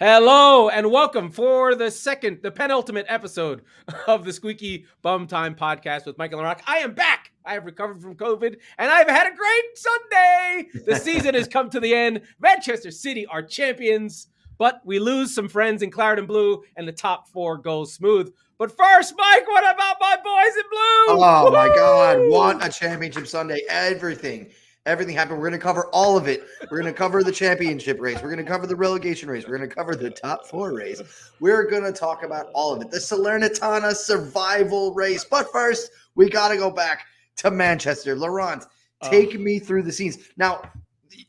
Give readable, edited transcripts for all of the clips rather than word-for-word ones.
Hello and welcome for the penultimate episode of the Squeaky Bum Time Podcast with Mike and Laurent. I am back. I have recovered from COVID and I've had a great Sunday. The season has come to the end. Manchester City are champions, but we lose some friends in claret and blue and the top four goes smooth. But first, Mike, what about my boys in blue? Oh, my God. What a championship Sunday. Everything happened. We're going to cover all of it. We're going to cover the championship race. We're going to cover the relegation race. We're going to cover the top four race. We're going to talk about all of it. The Salernitana survival race. But first, we got to go back to Manchester. Laurent, take me through the scenes. Now,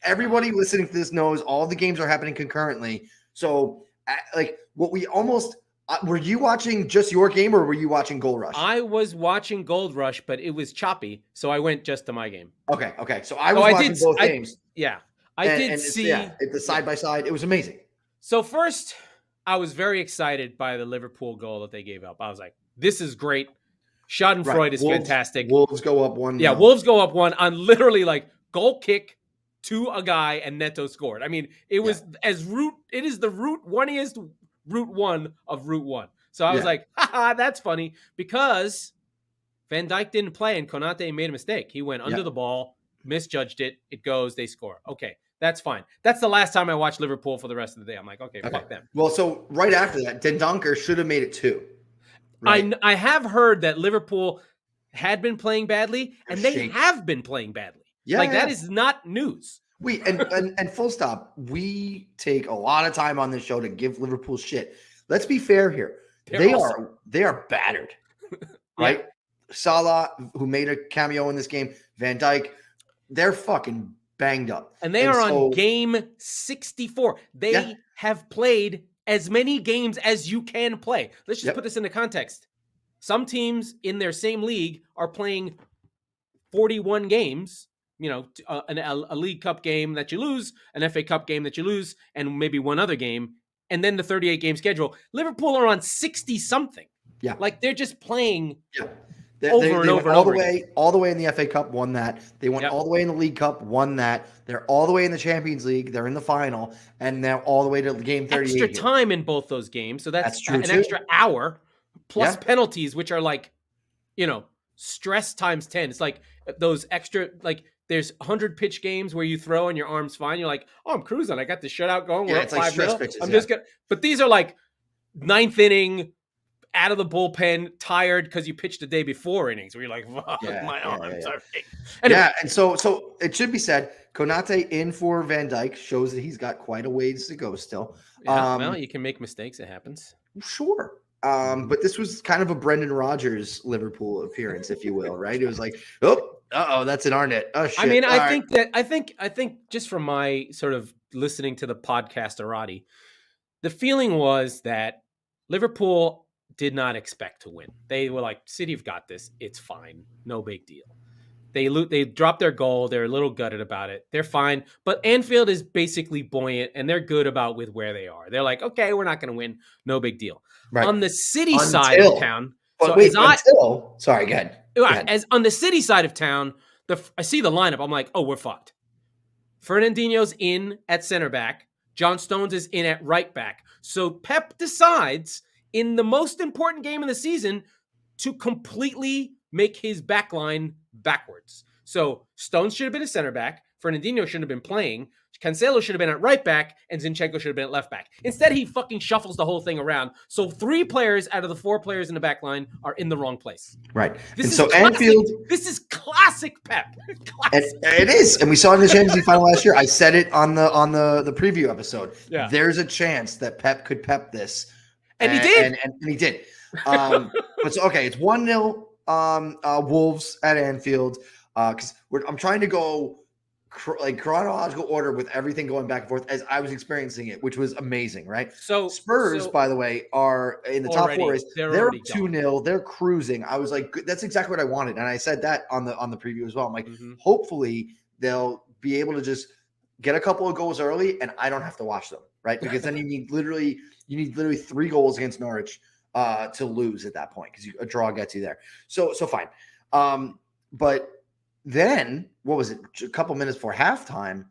everybody listening to this knows all the games are happening concurrently. So, were you watching just your game or were you watching Gold Rush? I was watching Gold Rush, but it was choppy, so I went just to my game. Okay. So I was watching both games. I did see the side by side. It was amazing. So first, I was very excited by the Liverpool goal that they gave up. I was like, this is great. Schadenfreude is fantastic. Wolves go up 1-0. Yeah, Wolves go up 1 on literally like goal kick to a guy and Neto scored. I mean, it was it is the route 1 of Route 1. So I was like, haha, that's funny because Van Dijk didn't play and Konate made a mistake. He went under the ball, misjudged it. It goes, they score. Okay, that's fine. That's the last time I watched Liverpool for the rest of the day. I'm like, okay. Fuck them. Well, so right after that, Den Donker should have made it 2. Right? I have heard that Liverpool had been playing badly and they have been playing badly. Yeah, that is not news. And full stop. We take a lot of time on this show to give Liverpool shit. Let's be fair here. They are battered, right? Yeah. Salah, who made a cameo in this game, Van Dijk, they're fucking banged up. And they are on game 64. They have played as many games as you can play. Let's just put this into context. Some teams in their same league are playing 41 games. You know, a League Cup game that you lose, an FA Cup game that you lose, and maybe one other game, and then the 38-game schedule. Liverpool are on 60-something. Yeah. Like, they're just playing over and over. All the way in the FA Cup, won that. They went all the way in the League Cup, won that. They're all the way in the Champions League. They're in the final, and now all the way to game 38. Extra time in both those games, so that's true an extra hour, plus penalties, which are like, stress times 10. It's like those extra, like, there's 100 pitch games where you throw and your arm's fine. You're like, oh, I'm cruising. I got the shutout going. We're up 5-0. I'm just gonna. But these are like 9th inning, out of the bullpen, tired because you pitched the day before innings. Where you're like, my arms are. Anyway. And so it should be said, Konate in for Van Dijk shows that he's got quite a ways to go still. Well, you can make mistakes. It happens. Sure. But this was kind of a Brendan Rodgers Liverpool appearance, if you will, right? It was like, that's an Arnett. Oh shit. I mean, I think just from my sort of listening to the podcast Arati, the feeling was that Liverpool did not expect to win. They were like, City have got this. It's fine. No big deal. They dropped their goal. They're a little gutted about it. They're fine. But Anfield is basically buoyant, and they're good about with where they are. They're like, okay, we're not going to win. No big deal. Right. On the City side of town. Sorry, go ahead. As on the City side of town, I see the lineup. I'm like, oh, we're fucked. Fernandinho's in at center back. John Stones is in at right back. So Pep decides in the most important game of the season to completely make his back line backwards. So Stones should have been a center back. Fernandinho shouldn't have been playing. Cancelo should have been at right back, and Zinchenko should have been at left back. Instead, he fucking shuffles the whole thing around. So 3 players out of the 4 players in the back line are in the wrong place. Right. Anfield. This is classic Pep. It is, and we saw it in the Champions League final last year. I said it on the preview episode. Yeah. There's a chance that Pep could pep this, and he did. And he did. But so, okay, it's 1-0 Wolves at Anfield. Because I'm trying to go like chronological order with everything going back and forth as I was experiencing it, which was amazing, right? So Spurs, by the way, are in the top 4 race. They're up 2-0. They're cruising. I was like, that's exactly what I wanted. And I said that on the preview as well. I'm like, hopefully they'll be able to just get a couple of goals early and I don't have to watch them, right? Because then you need literally 3 goals against Norwich to lose at that point because a draw gets you there. So fine. But then, what was it? A couple minutes before halftime,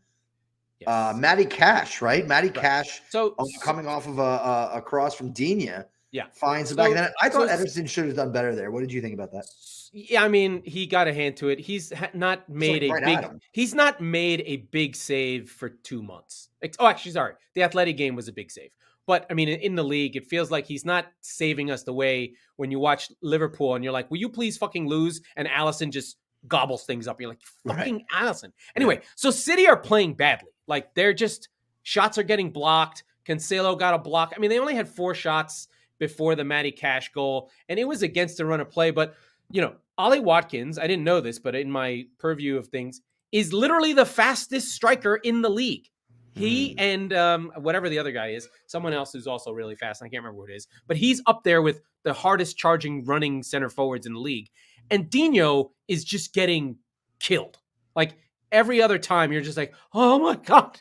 Yes. Matty Cash, right? Matty Cash, So coming off of a cross from Dina, yeah. finds the back of the net. I thought So Ederson should have done better there. What did you think about that? yeah, I mean, he got a hand to it. Not made like a right big. at him. He's not made a big save for 2 months. Oh, actually, sorry, the Athletic game was a big save. But I mean, in the league, it feels like he's not saving us the way when you watch Liverpool and you're like, "Will you please fucking lose?" And Allison just gobbles things up. You're like, "Fucking Allison." Anyway, so City are playing badly. Like they're just shots are getting blocked. Cancelo got a block. I mean, they only had 4 shots before the Matty Cash goal, and it was against the run of play, but Ollie Watkins, I didn't know this, but in my purview of things, is literally the fastest striker in the league. He and whatever the other guy is, someone else who's also really fast, I can't remember who it is, but he's up there with the hardest charging running center forwards in the league. And Dino is just getting killed. Like every other time, you're just like, oh my God.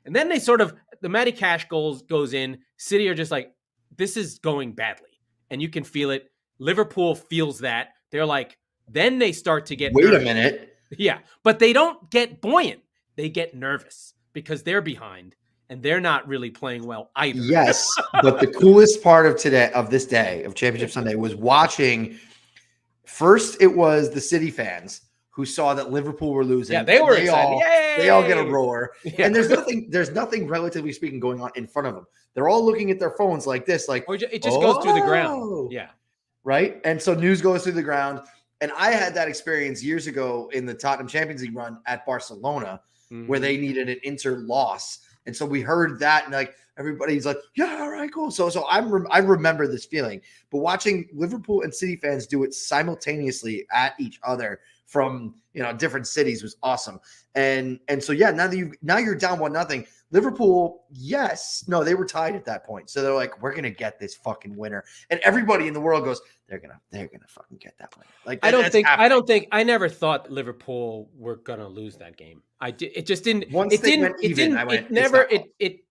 And then the Matty Cash goes in. City are just like, this is going badly. And you can feel it. Liverpool feels that. They're like, then they start to get nervous. Wait a minute. Yeah, but they don't get buoyant. They get nervous because they're behind and they're not really playing well either. Yes, but the coolest part of this day of Championship Sunday was watching. First, it was the City fans who saw that Liverpool were losing. Yeah, they were excited. They all get a roar. Yeah. And there's nothing relatively speaking going on in front of them. They're all looking at their phones like this, like it just goes through the ground. Yeah. Right. And so news goes through the ground. And I had that experience years ago in the Tottenham Champions League run at Barcelona, where they needed an Inter loss. And so we heard that, and like everybody's like, yeah, all right, cool. So I remember this feeling. But watching Liverpool and City fans do it simultaneously at each other from different cities was awesome. And so yeah, now you're down 1-0. Liverpool, they were tied at that point. So they're like, we're gonna get this fucking winner. And everybody in the world goes, they're gonna fucking get that winner. Like I never thought Liverpool were gonna lose that game. It just didn't. Once they went even,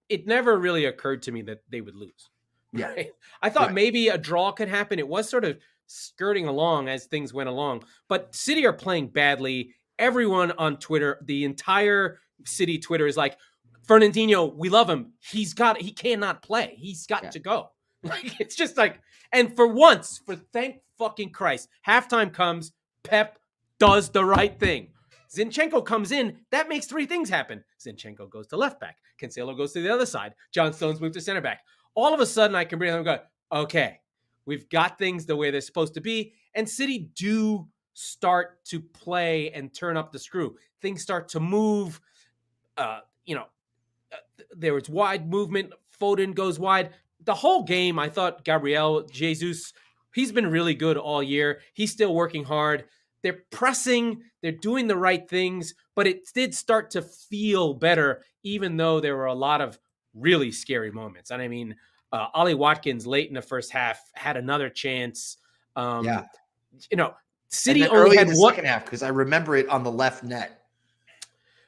it never really occurred to me that they would lose. Yeah, right? I thought maybe a draw could happen. It was sort of skirting along as things went along, but City are playing badly. Everyone on Twitter, the entire City Twitter is like, Fernandinho, we love him. He cannot play. He's got to go. Like it's just like, and for once, for thank fucking Christ, halftime comes, Pep does the right thing. Zinchenko comes in, that makes 3 things happen. Zinchenko goes to left back. Cancelo goes to the other side. John Stones moves to center back. All of a sudden, I can breathe and go, okay, we've got things the way they're supposed to be. And City do start to play and turn up the screw. Things start to move. There was wide movement. Foden goes wide. The whole game, I thought Gabriel Jesus, he's been really good all year. He's still working hard. They're pressing. They're doing the right things. But it did start to feel better, even though there were a lot of really scary moments. And I mean, Ollie Watkins late in the first half had another chance. City only had one second half because I remember it on the left net.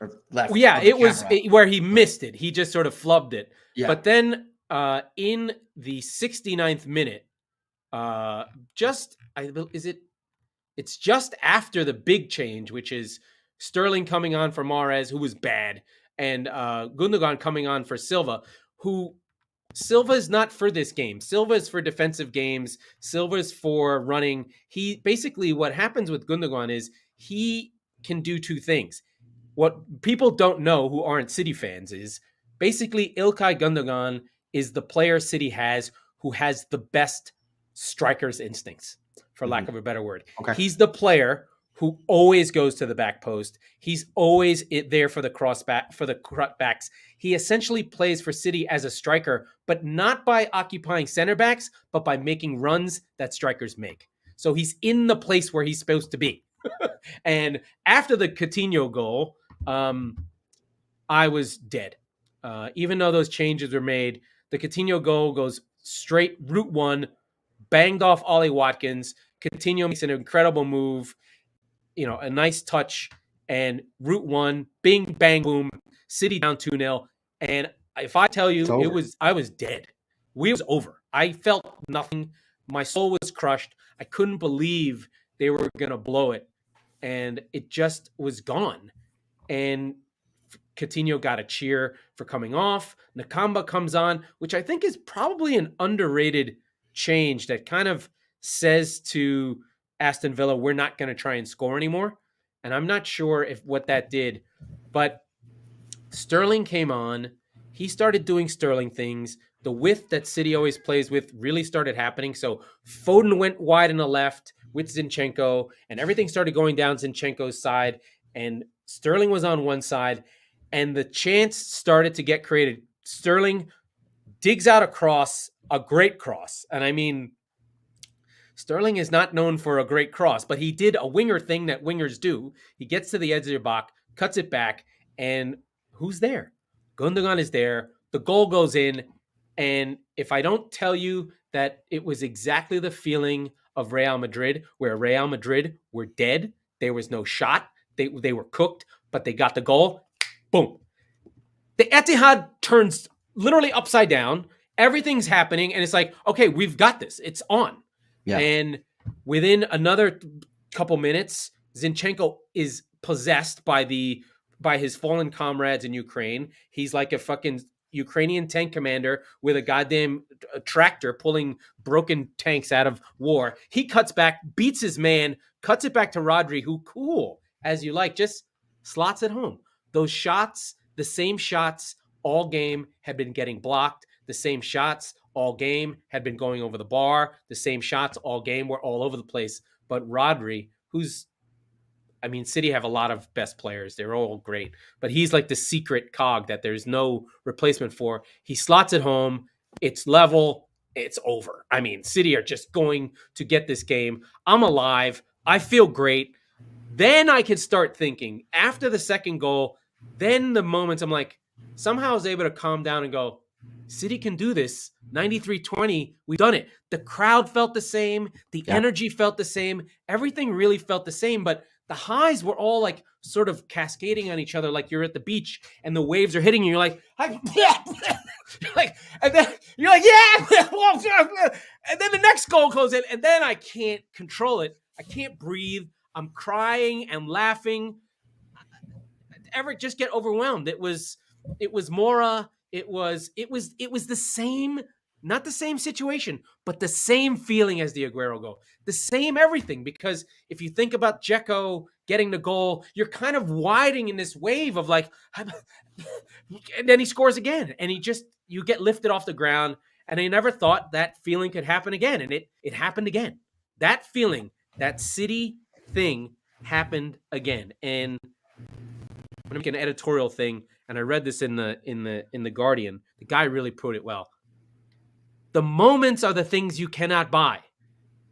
It was where he missed it. He just sort of flubbed it. Yeah. But then in the 69th minute, it's just after the big change, which is Sterling coming on for Mahrez, who was bad, and Gundogan coming on for Silva, who Silva is not for this game. Silva is for defensive games. Silva is for running. What happens with Gundogan is he can do 2 things. What people don't know who aren't City fans is basically Ilkay Gundogan is the player City has who has the best striker's instincts, for lack of a better word. Okay. He's the player who always goes to the back post. He's always there for the cutbacks. He essentially plays for City as a striker, but not by occupying center backs, but by making runs that strikers make. So he's in the place where he's supposed to be. And after the Coutinho goal, I was dead. Even though those changes were made, the Coutinho goal goes straight route 1, banged off Ollie Watkins. Coutinho makes an incredible move, a nice touch, and route 1, bing, bang, boom, City down 2-0. And if I tell you, I was dead. We was over. I felt nothing. My soul was crushed. I couldn't believe they were going to blow it. And it just was gone. And Coutinho got a cheer for coming off. Nakamba comes on, which I think is probably an underrated change that kind of says to Aston Villa, we're not going to try and score anymore. And I'm not sure if what that did, but Sterling came on. He started doing Sterling things. The width that City always plays with really started happening. So Foden went wide on the left with Zinchenko, and everything started going down Zinchenko's side. And Sterling was on one side, and the chance started to get created. Sterling digs out a cross, a great cross. And I mean, Sterling is not known for a great cross, but he did a winger thing that wingers do. He gets to the edge of the box, cuts it back, and who's there? Gundogan is there. The goal goes in. And if I don't tell you that it was exactly the feeling of Real Madrid, where Real Madrid were dead, there was no shot, they were cooked, but they got the goal, boom. The Etihad turns literally upside down. Everything's happening, and it's like, okay, we've got this. It's on. Yeah. And within another couple minutes, Zinchenko is possessed by his fallen comrades in Ukraine. He's like a fucking Ukrainian tank commander with a goddamn tractor pulling broken tanks out of war. He cuts back, beats his man, cuts it back to Rodri, who, cool, as you like, just slots it home. Those shots, the same shots all game had been getting blocked. The same shots all game had been going over the bar. The same shots all game were all over the place. But Rodri, City have a lot of best players. They're all great. But he's like the secret cog that there's no replacement for. He slots it home. It's level. It's over. I mean, City are just going to get this game. I'm alive. I feel great. Then I could start thinking, after the second goal, then the moments I'm like, somehow I was able to calm down and go, City can do this. 93-20, we've done it. The crowd felt the same. The energy felt the same. Everything really felt the same, but the highs were all like sort of cascading on each other, like you're at the beach and the waves are hitting you. You're like, and then you're like, yeah. And then the next goal goes in, and then I can't control it. I can't breathe. I'm crying and laughing. Ever just get overwhelmed. It was Mora. It was the same, not the same situation, but the same feeling as the Aguero goal. The same everything, because if you think about Dzeko getting the goal, you're kind of widening in this wave of like, and then he scores again, and you get lifted off the ground, and I never thought that feeling could happen again, and it happened again. That feeling, that City thing happened again. And I'm making an editorial thing, and I read this in the Guardian. The guy really put it well. The moments are the things you cannot buy.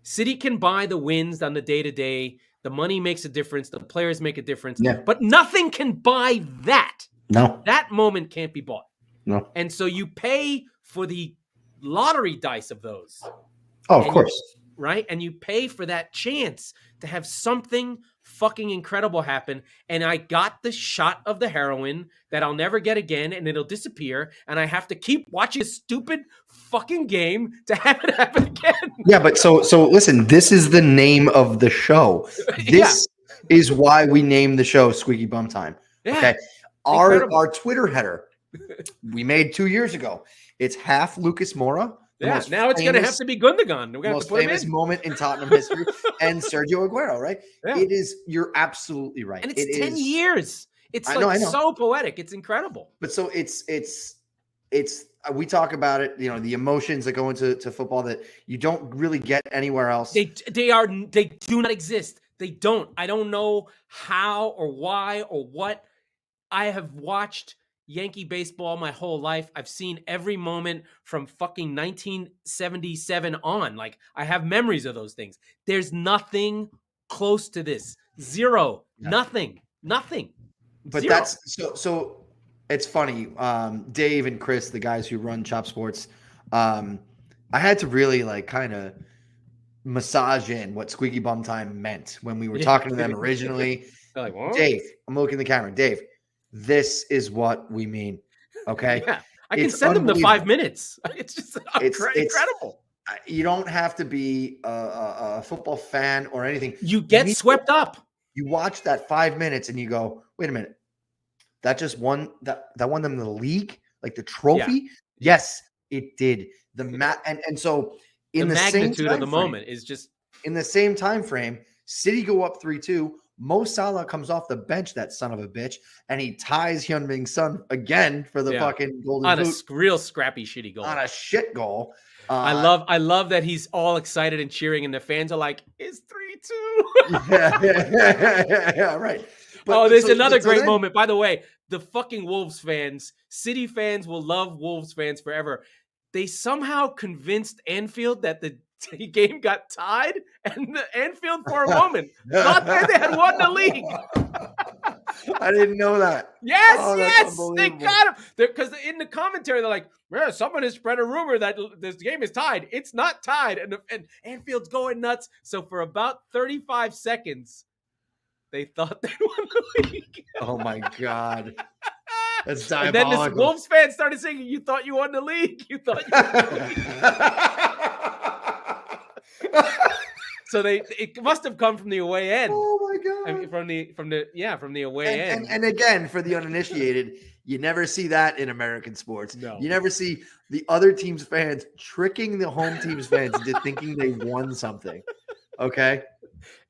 City can buy the wins on the day-to-day. The money makes a difference. The players make a difference. Yeah. But nothing can buy that. No. That moment can't be bought. No. And so you pay for the lottery dice of those. Oh, of course. Right? And you pay for that chance to have something fucking incredible happen. And I got the shot of the heroin that I'll never get again, and it'll disappear. And I have to keep watching a stupid fucking game to have it happen again. Yeah, but so listen, this is the name of the show. This is why we named the show Squeaky Bum Time. Yeah. Okay. Our Twitter header we made 2 years ago. It's half Lucas Moura. Yeah, now it's going to have to be Gundogan. We're going to have to put famous moment in Tottenham history, and Sergio Aguero, right? Yeah. It is. You're absolutely right. And it's 10 years. It's so poetic. It's incredible. But so it's. We talk about it. You know, the emotions that go into football that you don't really get anywhere else. They do not exist. They don't. I don't know how or why or what. I have watched Yankee baseball my whole life. I've seen every moment from fucking 1977 on. Like, I have memories of those things. There's nothing close to this. Zero. Yeah. Nothing. But Zero. That's so it's funny. Dave and Chris, the guys who run Chop Sports, I had to really like kind of massage in what Squeaky Bum Time meant when we were talking to them originally. Like, Dave, I'm looking at the camera. Dave, this is what we mean. Okay. Yeah. I can send them the 5 minutes. It's just incredible. You don't have to be a football fan or anything. You get swept up. You watch that 5 minutes and you go, wait a minute. that just won that won them the league, like the trophy. Yeah. Yes, it did. And so in the same magnitude of the moment is just in the same time frame, City go up 3-2. Mo Salah comes off the bench, that son of a bitch, and he ties Heung-Min Son again for the fucking golden on boot. A real scrappy, shitty goal. On a shit goal. I love that he's all excited and cheering, and the fans are like, "It's 3-2." yeah, right. But, there's another great moment. By the way, the fucking Wolves fans, City fans will love Wolves fans forever. They somehow convinced Anfield that the game got tied, and the Anfield for a moment thought that they had won the league. I didn't know that. Yes, they got him. Because in the commentary, they're like, "Yeah, someone has spread a rumor that this game is tied. It's not tied." And Anfield's going nuts. So for about 35 seconds, they thought they won the league. Oh my God. That's diabolical. And then this Wolves fan started singing, "You thought you won the league. You thought you won the league." So it must have come from the away end. Oh my God! I mean, from the away end. And again, for the uninitiated, you never see that in American sports. No. You never see the other team's fans tricking the home team's fans into thinking they won something. Okay.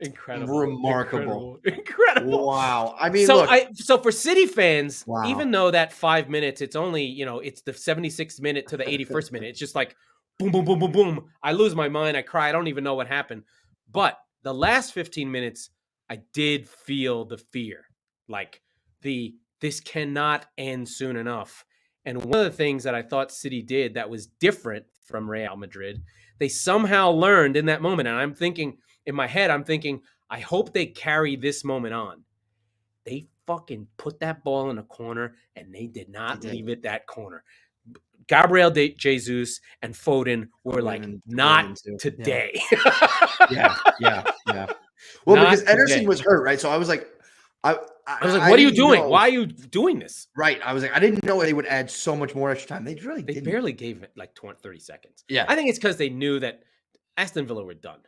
Incredible. Remarkable. Incredible. Wow. I mean, so for City fans, even though that 5 minutes, it's only, it's the 76th minute to the 81st minute. It's just like boom, boom, boom, boom, boom. I lose my mind. I cry. I don't even know what happened. But the last 15 minutes, I did feel the fear. Like this cannot end soon enough. And one of the things that I thought City did that was different from Real Madrid, they somehow learned in that moment. And I'm thinking, in my head, I hope they carry this moment on. They fucking put that ball in a corner, and they did not leave it that corner. Gabriel Jesus and Foden were like, not today. Yeah. Well, because Ederson was hurt, right? So I was like, I was like, what are you doing? Why are you doing this? Right. I was like, I didn't know they would add so much more extra time. They barely gave it like 30 seconds. Yeah. I think it's because they knew that Aston Villa were done.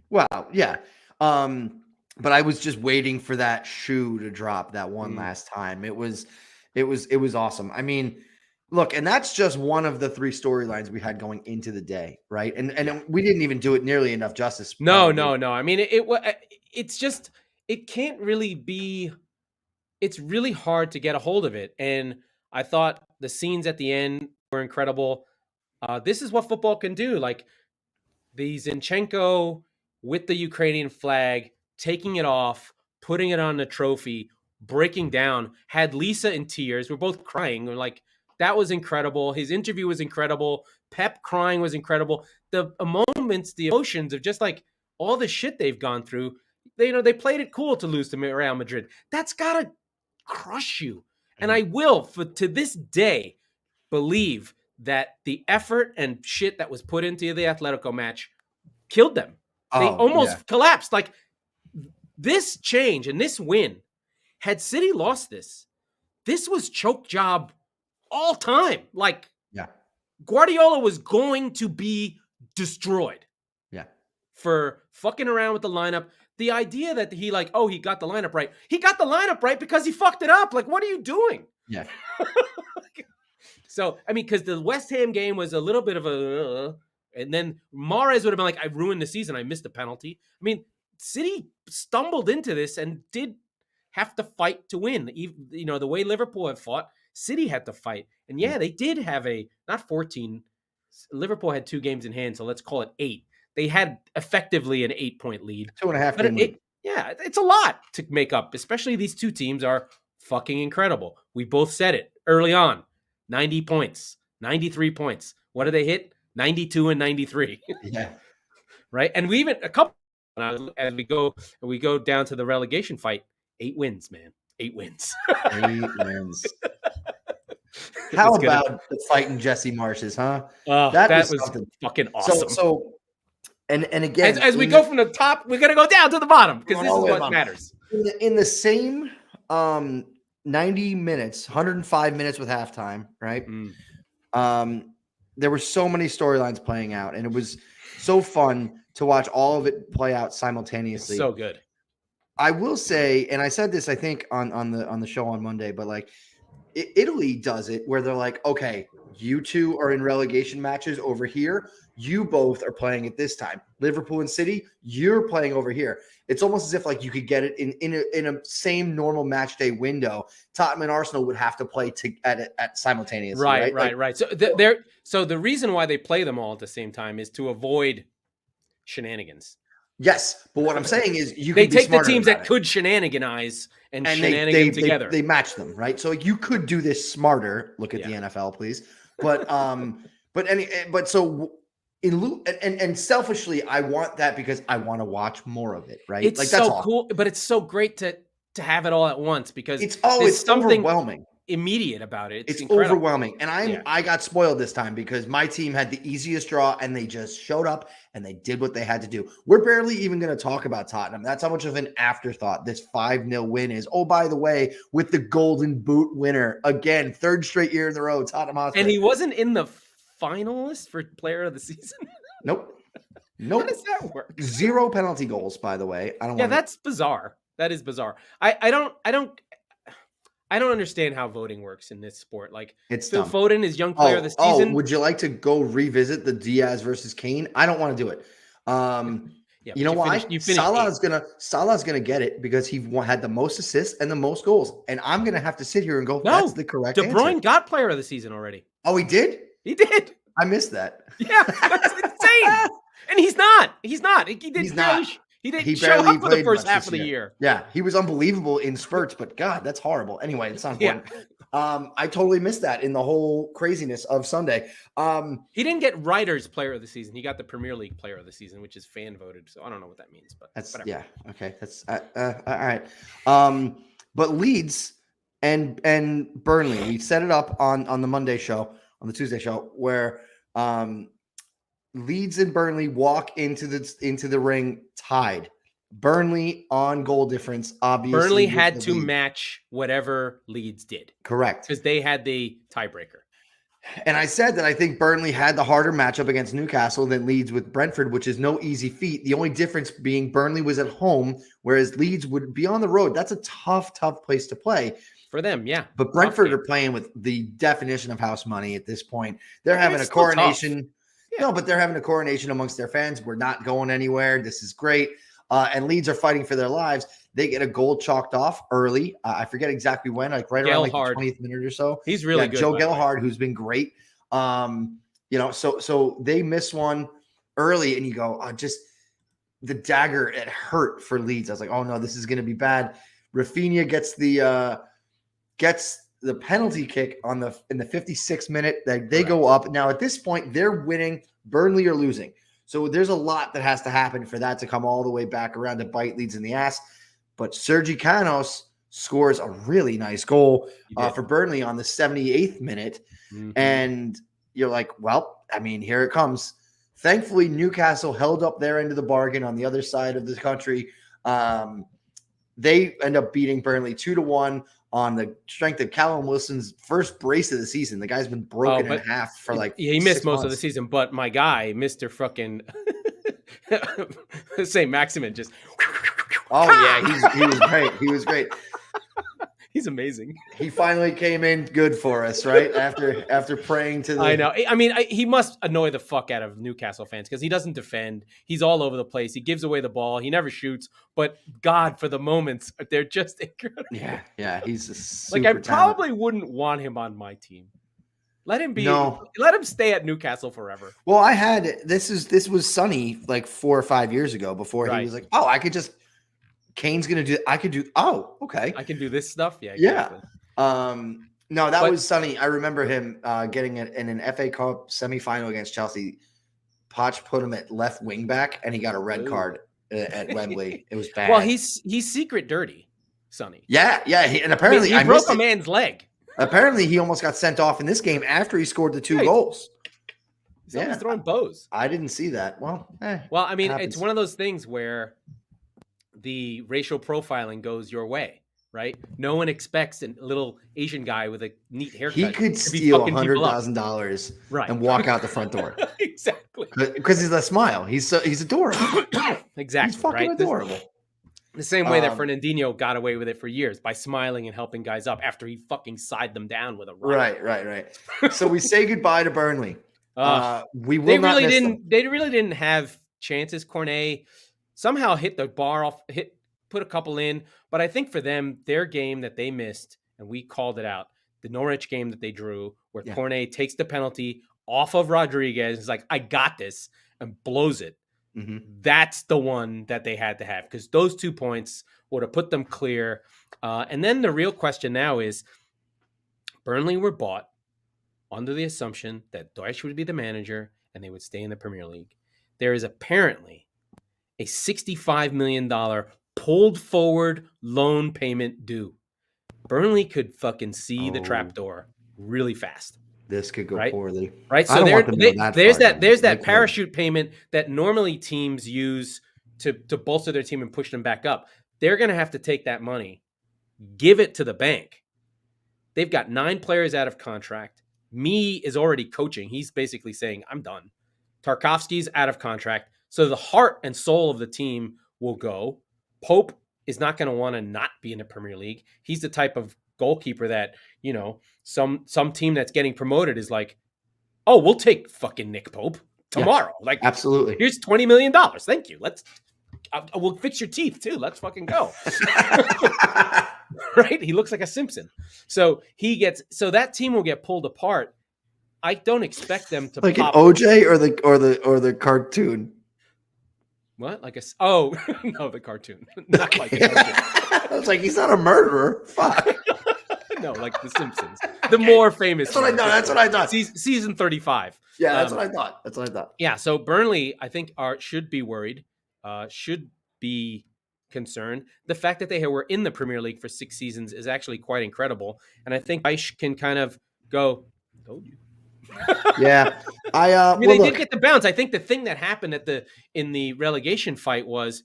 Well, yeah. But I was just waiting for that shoe to drop that one last time. It was awesome. I mean, look, and that's just one of the 3 storylines we had going into the day, right? And we didn't even do it nearly enough justice. No. I mean, it's just, it can't really be. It's really hard to get a hold of it. And I thought the scenes at the end were incredible. This is what football can do. Like the Zinchenko with the Ukrainian flag, taking it off, putting it on the trophy, breaking down, had Lisa in tears. We're both crying. We're like, that was incredible. His interview was incredible. Pep crying was incredible. The moments, the emotions of just like all the shit they've gone through. They played it cool to lose to Real Madrid. That's got to crush you. And I will, to this day, believe that the effort and shit that was put into the Atletico match killed them. They almost collapsed. Like this change and this win, had City lost this was choke job all time. Like Guardiola was going to be destroyed. Yeah. For fucking around with the lineup. The idea that he got the lineup right. He got the lineup right because he fucked it up. Like, what are you doing? Yeah. So, I mean, because the West Ham game was a little bit of and then Mahrez would have been like, I ruined the season. I missed a penalty. I mean, City stumbled into this and did have to fight to win. The way Liverpool have fought, City had to fight. And they did have not 14. Liverpool had 2 games in hand, so let's call it 8. They had effectively an 8-point lead. 2.5 game lead. Yeah, it's a lot to make up, especially these 2 teams are fucking incredible. We both said it early on. 90 points, 93 points. What did they hit? 92 and 93. Yeah. Right? And we even a couple as we go down to the relegation fight, 8 wins, man. 8 wins. 8 wins. How about the fighting Jesse Marsch's, huh? That was fucking awesome. So and again, as we go from the top, we're gonna go down to the bottom because this is what matters. In the same 90 minutes, 105 minutes with halftime, right? There were so many storylines playing out, and it was so fun to watch all of it play out simultaneously. So good. I will say, and I said this, I think on the show on Monday, but like Italy does it where they're like, okay, you two are in relegation matches over here. You both are playing at this time. Liverpool and City, you're playing over here. It's almost as if like you could get it in a same normal match day window. Tottenham and Arsenal would have to play at simultaneously. Right. So the reason why they play them all at the same time is to avoid shenanigans. Yes, but what I'm saying is they take the teams that could shenaniganize and shenanigan together. They match them, right? So you could do this smarter. Look at the NFL, please. But selfishly, I want that because I want to watch more of it, right? It's like that's so cool, but it's so great to have it all at once because it's something overwhelming. Immediate about it. It's overwhelming. And I got spoiled this time because my team had the easiest draw and they just showed up and they did what they had to do. We're barely even going to talk about Tottenham. That's how much of an afterthought this 5-0 win is. Oh, by the way, with the Golden Boot winner again, 3rd straight year in a row, Tottenham Hotspur. And he wasn't in the finalist for player of the season. Nope. How does that work? 0 penalty goals, by the way. That's bizarre. That is bizarre. I don't understand how voting works in this sport. Like, it's Phil Foden is young player of the season. Would you like to go revisit the Diaz versus Kane? I don't want to do it. You know why? Salah's gonna get it because he had the most assists and the most goals, and I'm gonna have to sit here and go. No, that's the correct. De Bruyne got player of the season already. Oh, he did. He did. I missed that. Yeah, that's insane. And he's not. He didn't show up for the first half of the year. Yeah, he was unbelievable in spurts, but God, that's horrible. Anyway, it's not important. I totally missed that in the whole craziness of Sunday. He didn't get Writers Player of the Season. He got the Premier League Player of the Season, which is fan voted. So I don't know what that means, but that's whatever. Yeah. Okay. That's all right. But Leeds and Burnley, we set it up on the Monday show, on the Tuesday show, where Leeds and Burnley walk into the ring tied. Burnley on goal difference, obviously. Burnley had to match whatever Leeds did. Correct. Because they had the tiebreaker. And I said that I think Burnley had the harder matchup against Newcastle than Leeds with Brentford, which is no easy feat. The only difference being Burnley was at home, whereas Leeds would be on the road. That's a tough place to play. For them, yeah. But Brentford are playing with the definition of house money at this point. They're having a coronation. Yeah. No, but they're having a coronation amongst their fans. We're not going anywhere. This is great. And Leeds are fighting for their lives. They get a goal chalked off early. I forget exactly when, like right around like the 20th minute or so. He's really good. Joe Gelhardt, who's been great. So they miss one early, and you go, just the dagger. It hurt for Leeds. I was like, oh no, this is going to be bad. Rafinha gets the penalty kick in the 56th minute. They go up. Now at this point, they're winning. Burnley are losing. So there's a lot that has to happen for that to come all the way back around to bite Leeds in the ass. But Sergi Canos scores a really nice goal for Burnley on the 78th minute. Mm-hmm. And you're like, well, I mean, here it comes. Thankfully, Newcastle held up their end of the bargain on the other side of the country. They end up beating Burnley 2-1 on the strength of Callum Wilson's first brace of the season. The guy's been broken in half for he missed most of the season, but my guy, Mr. fucking say Maximin just he was great. He was great. He's amazing. He finally came in good for us, right? After praying to the I know. I mean, he must annoy the fuck out of Newcastle fans because he doesn't defend. He's all over the place. He gives away the ball. He never shoots. But God, for the moments, they're just incredible. Yeah. He's a super I probably wouldn't want him on my team. Let him be. No. Let him stay at Newcastle forever. Well, this was Sonny like 4 or 5 years ago before he was like, oh, I could just. Kane's going to do, I could do, okay. I can do this stuff. Yeah. Exactly. No, that was Sonny. I remember him getting it in an FA Cup semifinal against Chelsea. Poch put him at left wing back and he got a red card at Wembley. It was bad. Well, he's secret dirty, Sonny. Yeah. And apparently he broke a man's leg. Apparently he almost got sent off in this game after he scored the 2 goals. He's throwing bows. I didn't see that. Well, I mean, it's one of those things where the racial profiling goes your way, right? No one expects a little Asian guy with a neat haircut. He could steal $100,000 and walk out the front door. Exactly. Because he's a smile. He's adorable. Exactly. He's fucking adorable. The same way that Fernandinho got away with it for years by smiling and helping guys up after he fucking side them down with a rock. Right. So we say goodbye to Burnley. We will they not really miss didn't. them. They really didn't have chances. Cornet somehow hit the bar off, put a couple in, but I think for them, their game that they missed, and we called it out, the Norwich game that they drew, where Cornet takes the penalty off of Rodriguez, is like, I got this, and blows it. Mm-hmm. That's the one that they had to have, because those 2 points would have put them clear. And then the real question now is, Burnley were bought under the assumption that Deutsch would be the manager and they would stay in the Premier League. There is apparently a $65 million pulled forward loan payment due. Burnley could fucking see the trapdoor really fast. This could go poorly. Right? So there's that parachute payment that normally teams use to bolster their team and push them back up. They're going to have to take that money, give it to the bank. They've got 9 players out of contract. Me is already coaching. He's basically saying, I'm done. Tarkovsky's out of contract. So the heart and soul of the team will go. Pope is not going to want to not be in the Premier League. He's the type of goalkeeper that, you know, some team that's getting promoted is like, oh, we'll take fucking Nick Pope tomorrow. Yeah, like, absolutely. Here's $20 million. Thank you. We'll fix your teeth too. Let's fucking go. Right? He looks like a Simpson. So that team will get pulled apart. I don't expect them to like pop an OJ or the cartoon. What? No, the cartoon. Not like a cartoon. I was like, he's not a murderer. Fuck. No, like the Simpsons. The more famous. That's what I thought. Season 35. Yeah, that's what I thought. Yeah, so Burnley, I think, should be worried, should be concerned. The fact that they were in the Premier League for 6 seasons is actually quite incredible. And I think Marsch can kind of go, told you. Yeah. They did get the bounce. I think the thing that happened in the relegation fight was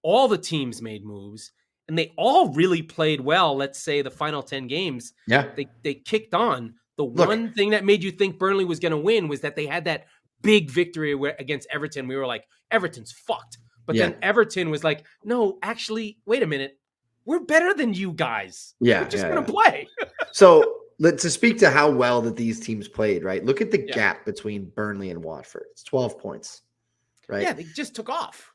all the teams made moves. And they all really played well. Let's say the final 10 games. Yeah. They kicked on. One thing that made you think Burnley was going to win was that they had that big victory against Everton. We were like, Everton's fucked. But then Everton was like, no, actually, wait a minute. We're better than you guys. Yeah. We're just going to play. So to speak to how well that these teams played, right? Look at the gap between Burnley and Watford. It's 12 points, right? Yeah, they just took off.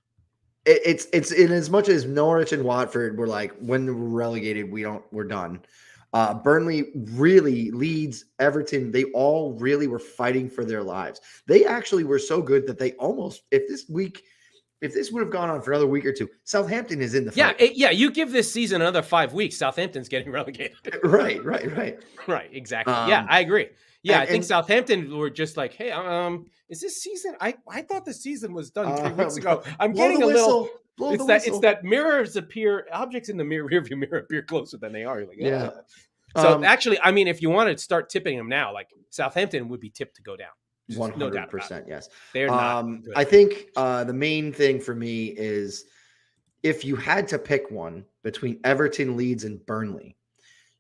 It's in as much as Norwich and Watford were like, when we're relegated, we're done. Burnley, really, Leeds, Everton, they all really were fighting for their lives. They actually were so good that they almost, if this would have gone on for another week or two, Southampton is in the fight. You give this season another 5 weeks, Southampton's getting relegated. Right. Right, exactly. I agree. Yeah, I think Southampton were just like, hey, is this season? I thought the season was done 3 weeks ago. I'm getting a little. It's that mirrors appear, objects in the rearview mirror appear closer than they are. You're like, yeah. So actually, I mean, if you want to start tipping them now, like Southampton would be tipped to go down. 100%, no doubt about it. Yes. They're not good. I think the main thing for me is if you had to pick one between Everton, Leeds, and Burnley,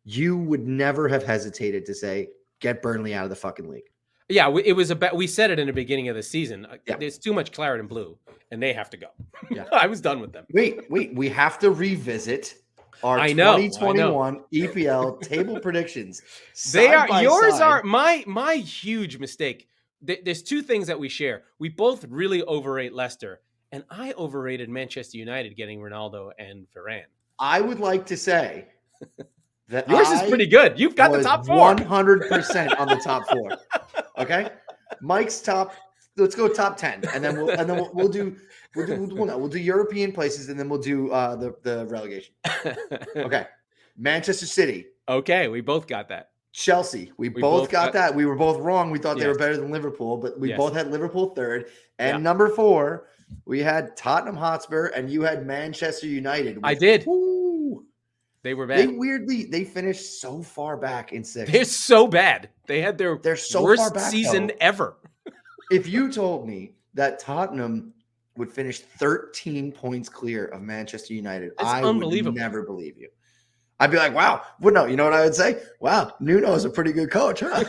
you would never have hesitated to say, get Burnley out of the fucking league. Yeah, it was we said it in the beginning of the season. There's too much claret and blue, and they have to go. Yeah. I was done with them. Wait, we have to revisit our 2021 EPL table predictions. Yours are my huge mistake. There's 2 things that we share. We both really overrate Leicester, and I overrated Manchester United getting Ronaldo and Varane. I would like to say that yours is pretty good. You've got the top 4. 100% on the top 4. Okay, Mike's top. Let's go top 10, and then we'll do European places, and then we'll do the relegation. Okay, Manchester City. Okay, we both got that. Chelsea. We both got that. We were both wrong. We thought they were better than Liverpool, but we both had Liverpool 3rd. And number 4, we had Tottenham Hotspur, and you had Manchester United. I did. They were bad. They finished so far back in 6th. They're so bad. They had their worst season ever. If you told me that Tottenham would finish 13 points clear of Manchester United, I would never believe you. I'd be like, wow. Well, no, you know what I would say? Wow, Nuno's a pretty good coach, huh?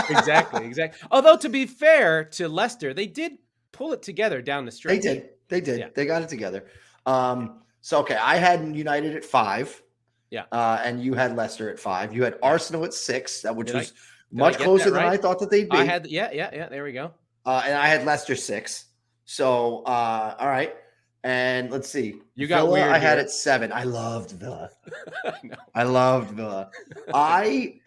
Exactly. Although, to be fair to Leicester, they did pull it together down the stretch. They did. Yeah. They got it together. So okay, I had United at 5. Yeah. And you had Leicester at 5. You had Arsenal at 6, which was Did much I get closer that than right? I thought that they'd be. I had yeah. There we go. And I had Leicester 6. So all right. And let's see. You got Villa, weird I had here. at 7. I loved Villa. No. I loved Villa.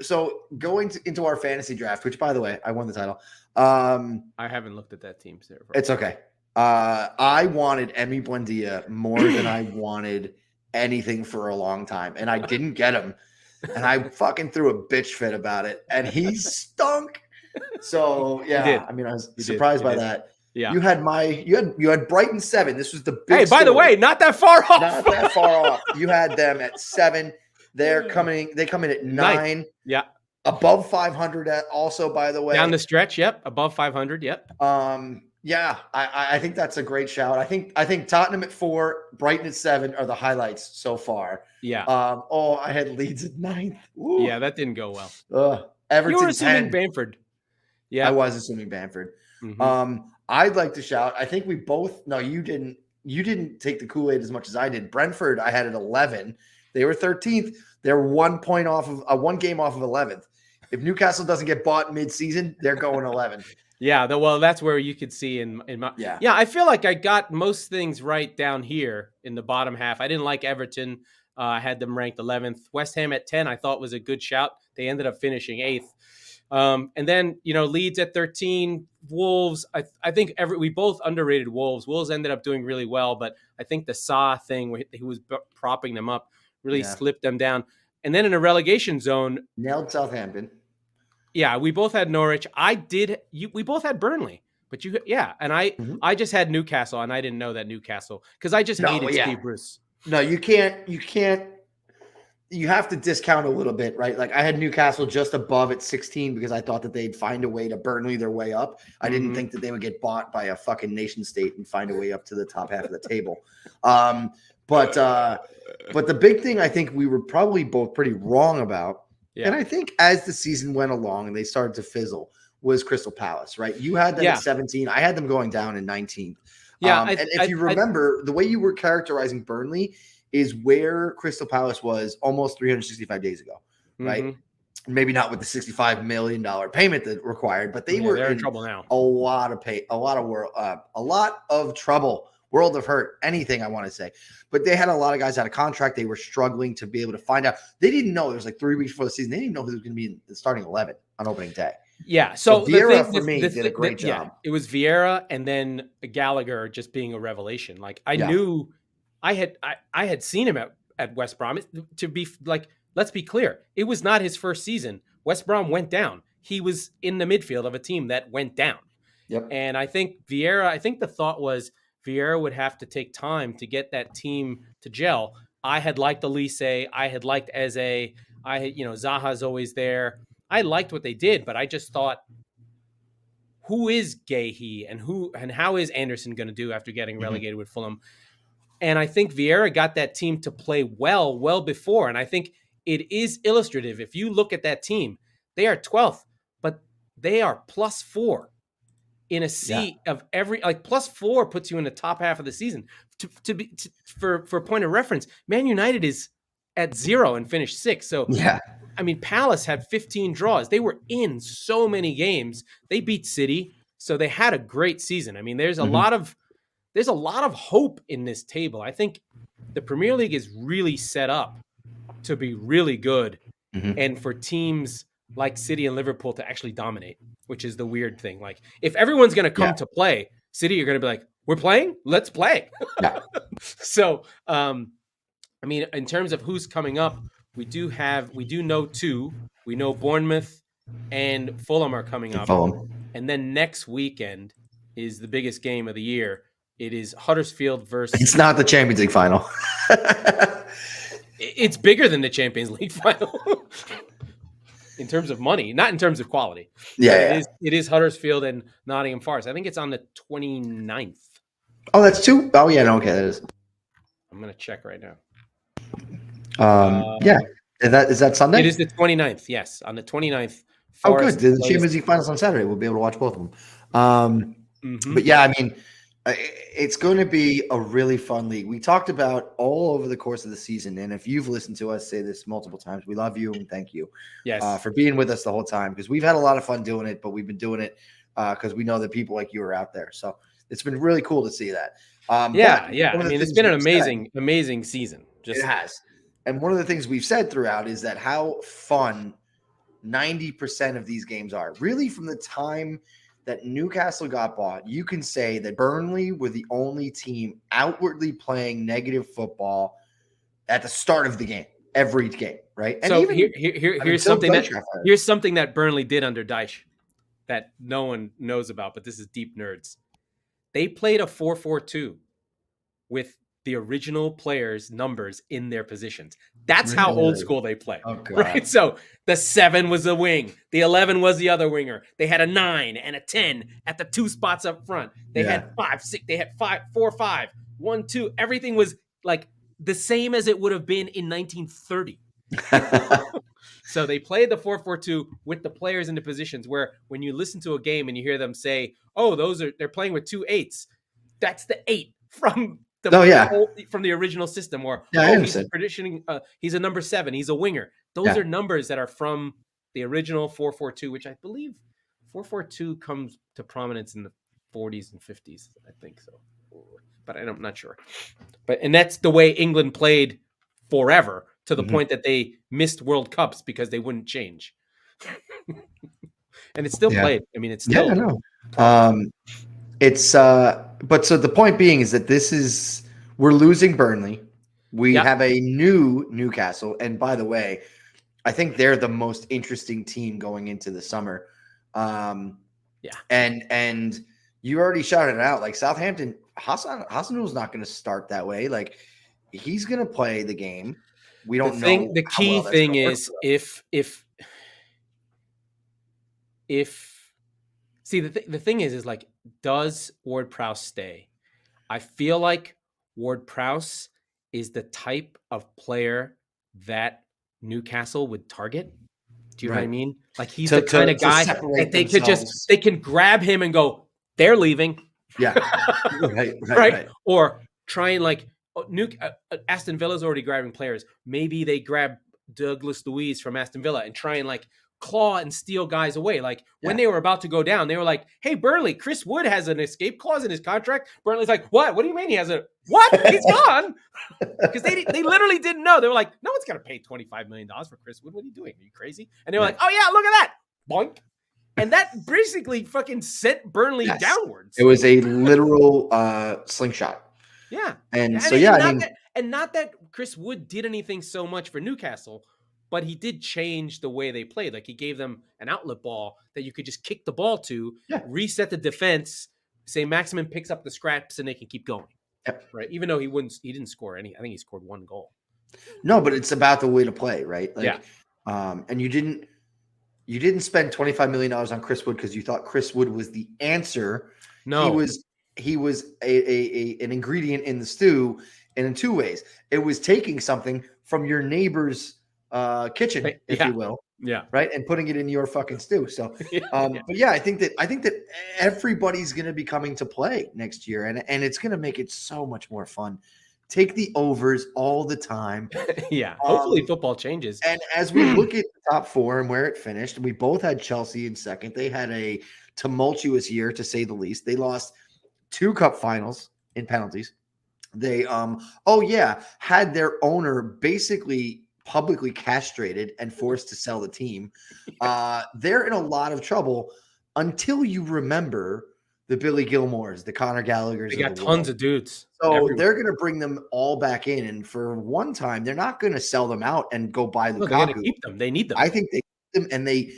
So going into our fantasy draft, which by the way, I won the title. I haven't looked at that team. It's okay. I wanted Emi Buendia more than I wanted anything for a long time, and I didn't get him. And I fucking threw a bitch fit about it, and he stunk. So yeah, I mean, I was surprised by that. Yeah, you had Brighton 7. This was the big. Hey, by the way, not that far off. Not that far off. You had them at 7. They come in at 9. Yeah, above 500. Also, by the way, down the stretch. Yep, above 500. Yep. Yeah, I think that's a great shout. I think Tottenham at 4, Brighton at 7 are the highlights so far. Yeah. I had Leeds at 9th. Ooh. Yeah, that didn't go well. Everton. You were assuming 10. Bamford. Yeah, I was assuming Bamford. Mm-hmm. I'd like to shout. I think we both. No, you didn't. You didn't take the Kool-Aid as much as I did. Brentford, I had at 11. They were 13th. They're 1 point off of one game off of 11th. If Newcastle doesn't get bought mid-season, they're going 11. Yeah, well, that's where you could see in my yeah. I feel like I got most things right down here in the bottom half. I didn't like Everton. I had them ranked 11th. West Ham at 10, I thought was a good shout. They ended up finishing 8th. And then Leeds at 13. Wolves. I think we both underrated Wolves. Wolves ended up doing really well, but I think the Sa thing, he was propping them up, really slipped them down. And then in a relegation zone, nailed Southampton. Yeah, we both had Norwich. We both had Burnley, but and I just had Newcastle, and I didn't know that Newcastle because I just hated Steve Bruce. No, you can't. You have to discount a little bit, right? Like I had Newcastle just above at 16 because I thought that they'd find a way to Burnley their way up. I didn't think that they would get bought by a fucking nation state and find a way up to the top half of the table. But the big thing I think we were probably both pretty wrong about. Yeah. And I think as the season went along and they started to fizzle was Crystal Palace, right? You had them at 17. I had them going down in 19th. Yeah. And if you remember, the way you were characterizing Burnley is where Crystal Palace was almost 365 days ago, right? Maybe not with the $65 million payment that required, but they're in trouble now. A lot of trouble. World of hurt, anything I want to say. But they had a lot of guys out of contract. They were struggling to be able to find out. They didn't know. It was like 3 weeks before the season. They didn't know who was going to be in the starting 11 on opening day. Yeah. So Vieira, for me, did a great job. Yeah, it was Vieira and then Gallagher just being a revelation. Like I knew I had seen him at West Brom. To be like, let's be clear. It was not his first season. West Brom went down. He was in the midfield of a team that went down. Yep. And I think the thought was, Vieira would have to take time to get that team to gel. I had liked Elise. I had liked Eze. Zaha's always there. I liked what they did, but I just thought, who is Gahey and how is Anderson going to do after getting relegated with Fulham? And I think Vieira got that team to play well before. And I think it is illustrative. If you look at that team, they are 12th, but they are +4. In a sea of every +4 puts you in the top half of the season. For point of reference, Man United is at 0 and finished 6th. So I mean, Palace had 15 draws. They were in so many games. They beat City, so they had a great season. I mean, there's a lot of hope in this table. I think the Premier League is really set up to be really good, and for teams like City and Liverpool to actually dominate, which is the weird thing. Like, if everyone's going to come to play, City are going to be like, we're playing? Let's play. So, I mean, in terms of who's coming up, we do know 2. We know Bournemouth and Fulham are coming up. And then next weekend is the biggest game of the year. It is Huddersfield versus... It's not the Champions League final. It's bigger than the Champions League final. In terms of money, not in terms of quality. It is Huddersfield and Nottingham Forest. I think it's on the 29th. Oh, that's 2? Oh, yeah, no, okay, that is. I'm going to check right now. Is that Sunday? It is the 29th, yes. On the 29th. Forest good. The Champions League finals on Saturday. We'll be able to watch both of them. But yeah, I mean, It's going to be a really fun league. We talked about all over the course of the season, and if you've listened to us say this multiple times, we love you and thank you for being with us the whole time, because we've had a lot of fun doing it, but we've been doing it because we know that people like you are out there. So it's been really cool to see that. I mean, it's been an amazing season. It has. And one of the things we've said throughout is that how fun 90% of these games are. Really, from the time that Newcastle got bought, you can say that Burnley were the only team outwardly playing negative football at the start of the game, every game, right? And so even, here's something that Burnley did under Dyche that no one knows about, but this is deep nerds. They played a 4-4-2 with the original players' numbers in their positions. That's how old school they play. Oh, God. Right? So the 7 was the wing. The 11 was the other winger. They had a 9 and a 10 at the 2 spots up front. They had 5, 6. They had 5, 4, 5, 1, 2. Everything was like the same as it would have been in 1930. So they played the 4-4-2 with the players in the positions where when you listen to a game and you hear them say, "Oh, they're playing with 2 8s." That's the 8 from from the original system. Or he's a number 7. He's a winger. Those are numbers that are from the original 4-4-2, which I believe 4-4-2 comes to prominence in the 40s and 50s. I think so, but I'm not sure. And that's the way England played forever, to the point that they missed World Cups because they wouldn't change. And it's still played. I mean, it's still. Yeah, I know. But so the point being is that we're losing Burnley. We have a new Newcastle. And by the way, I think they're the most interesting team going into the summer. And you already shouted it out. Like Southampton, Hasenhutl's not going to start that way. Like he's going to play the game. We don't know. The key thing is if see the thing is like, does Ward-Prowse stay? I feel like Ward-Prowse is the type of player that Newcastle would target. Do you know what I mean? Like he's the kind of guy that they can grab him and go, they're leaving. Yeah. right. Or try and Aston Villa's already grabbing players. Maybe they grab Douglas Luiz from Aston Villa and try and claw and steal guys away. When they were about to go down, they were like, "Hey, Burnley, Chris Wood has an escape clause in his contract." Burnley's like, "What? What do you mean he has a what? He's gone?" Because they literally didn't know. They were like, "No one's gonna pay $25 million for Chris Wood. What are you doing? Are you crazy?" And they were like, "Oh yeah, look at that, boink." And that basically fucking sent Burnley downwards. It was a literal slingshot. Yeah. Not that Chris Wood did anything so much for Newcastle, but he did change the way they played. Like he gave them an outlet ball that you could just kick the ball to, reset the defense, say Maximin picks up the scraps and they can keep going. Yep. Right. Even though he didn't score any. I think he scored 1 goal. No, but it's about the way to play, right? And you didn't spend $25 million on Chris Wood because you thought Chris Wood was the answer. No. He was an ingredient in the stew, and in 2 ways. It was taking something from your neighbor's kitchen, if you will, right, and putting it in your fucking stew. So, but I think that everybody's going to be coming to play next year, and it's going to make it so much more fun. Take the overs all the time. Hopefully football changes. And as we look at the top 4 and where it finished, we both had Chelsea in second. They had a tumultuous year, to say the least. They lost 2 cup finals in penalties. They had their owner basically publicly castrated and forced to sell the team. They're in a lot of trouble until you remember the Billy Gilmores, the Conor Gallaghers. They got tons of dudes. So they're going to bring them all back in. And for one time, they're not going to sell them out and go buy Lukaku. They're going to keep them. They need them. I think they keep them, and they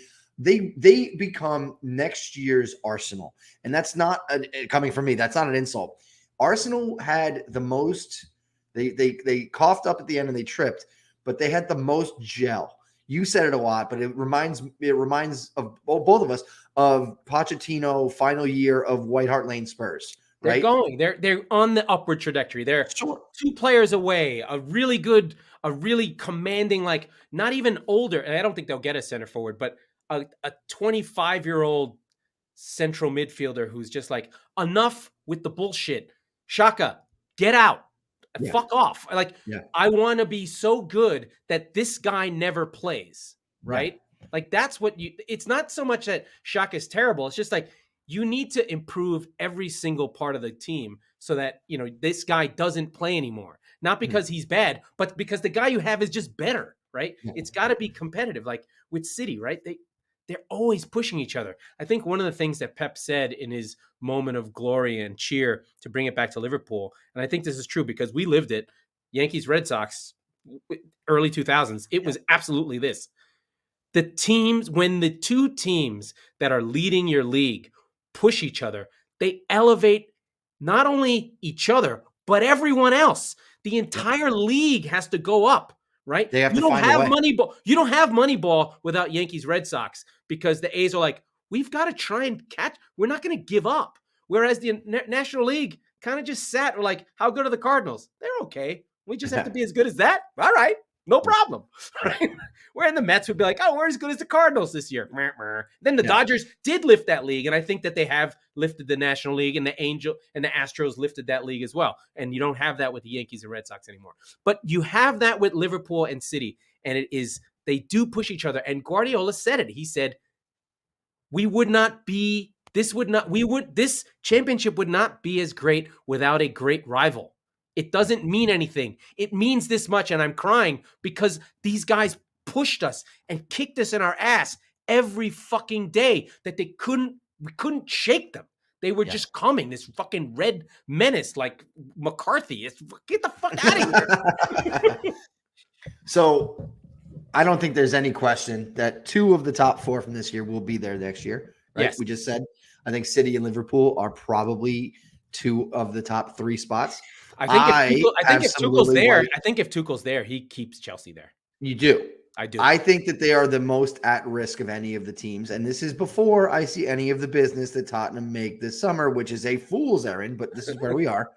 become next year's Arsenal. And that's not coming from me. That's not an insult. Arsenal had the most, they coughed up at the end and they tripped, but they had the most gel. You said it a lot, but it reminds of both of us of Pochettino final year of White Hart Lane Spurs. Right? They're on the upward trajectory. They're 2 players away, a really commanding, not even older. And I don't think they'll get a center forward, but a 25-year-old central midfielder who's just like, enough with the bullshit. Shaka, get out. Yeah. Fuck off. Like, Yeah. I want to be so good that this guy never plays, right? Yeah. Like, that's what it's not so much that Shaka is terrible. It's just like, you need to improve every single part of the team so that, this guy doesn't play anymore. Not because he's bad, but because the guy you have is just better, right? Yeah. It's got to be competitive. Like with City, right? They're always pushing each other. I think one of the things that Pep said in his moment of glory and cheer to bring it back to Liverpool, and I think this is true because we lived it, Yankees, Red Sox, early 2000s, it was absolutely this. When the two teams that are leading your league push each other, they elevate not only each other, but everyone else. The entire league has to go up, right? They have you to don't find a have way. Moneyball. You don't have Moneyball without Yankees Red Sox because the A's are like, we've got to try and catch. We're not going to give up. Whereas the National League kind of just sat. We're like, how good are the Cardinals? They're okay. We just have to be as good as that. All right. No problem. Right? Where the Mets would be like, oh, we're as good as the Cardinals this year. Then the Dodgers did lift that league, and I think that they have lifted the National League, and the Astros lifted that league as well. And you don't have that with the Yankees and Red Sox anymore. But you have that with Liverpool and City, and they do push each other. And Guardiola said it. He said, this championship would not be as great without a great rival. It doesn't mean anything. It means this much, and I'm crying because these guys pushed us and kicked us in our ass every fucking day that we couldn't shake them. They were just coming, this fucking red menace like McCarthy. Get the fuck out of here. So I don't think there's any question that 2 of the top 4 from this year will be there next year. Right? Yes. We just said, I think City and Liverpool are probably 2 of the top 3 spots. I think if Tuchel's there, he keeps Chelsea there. You do. I do. I think that they are the most at risk of any of the teams. And this is before I see any of the business that Tottenham make this summer, which is a fool's errand, but this is where we are.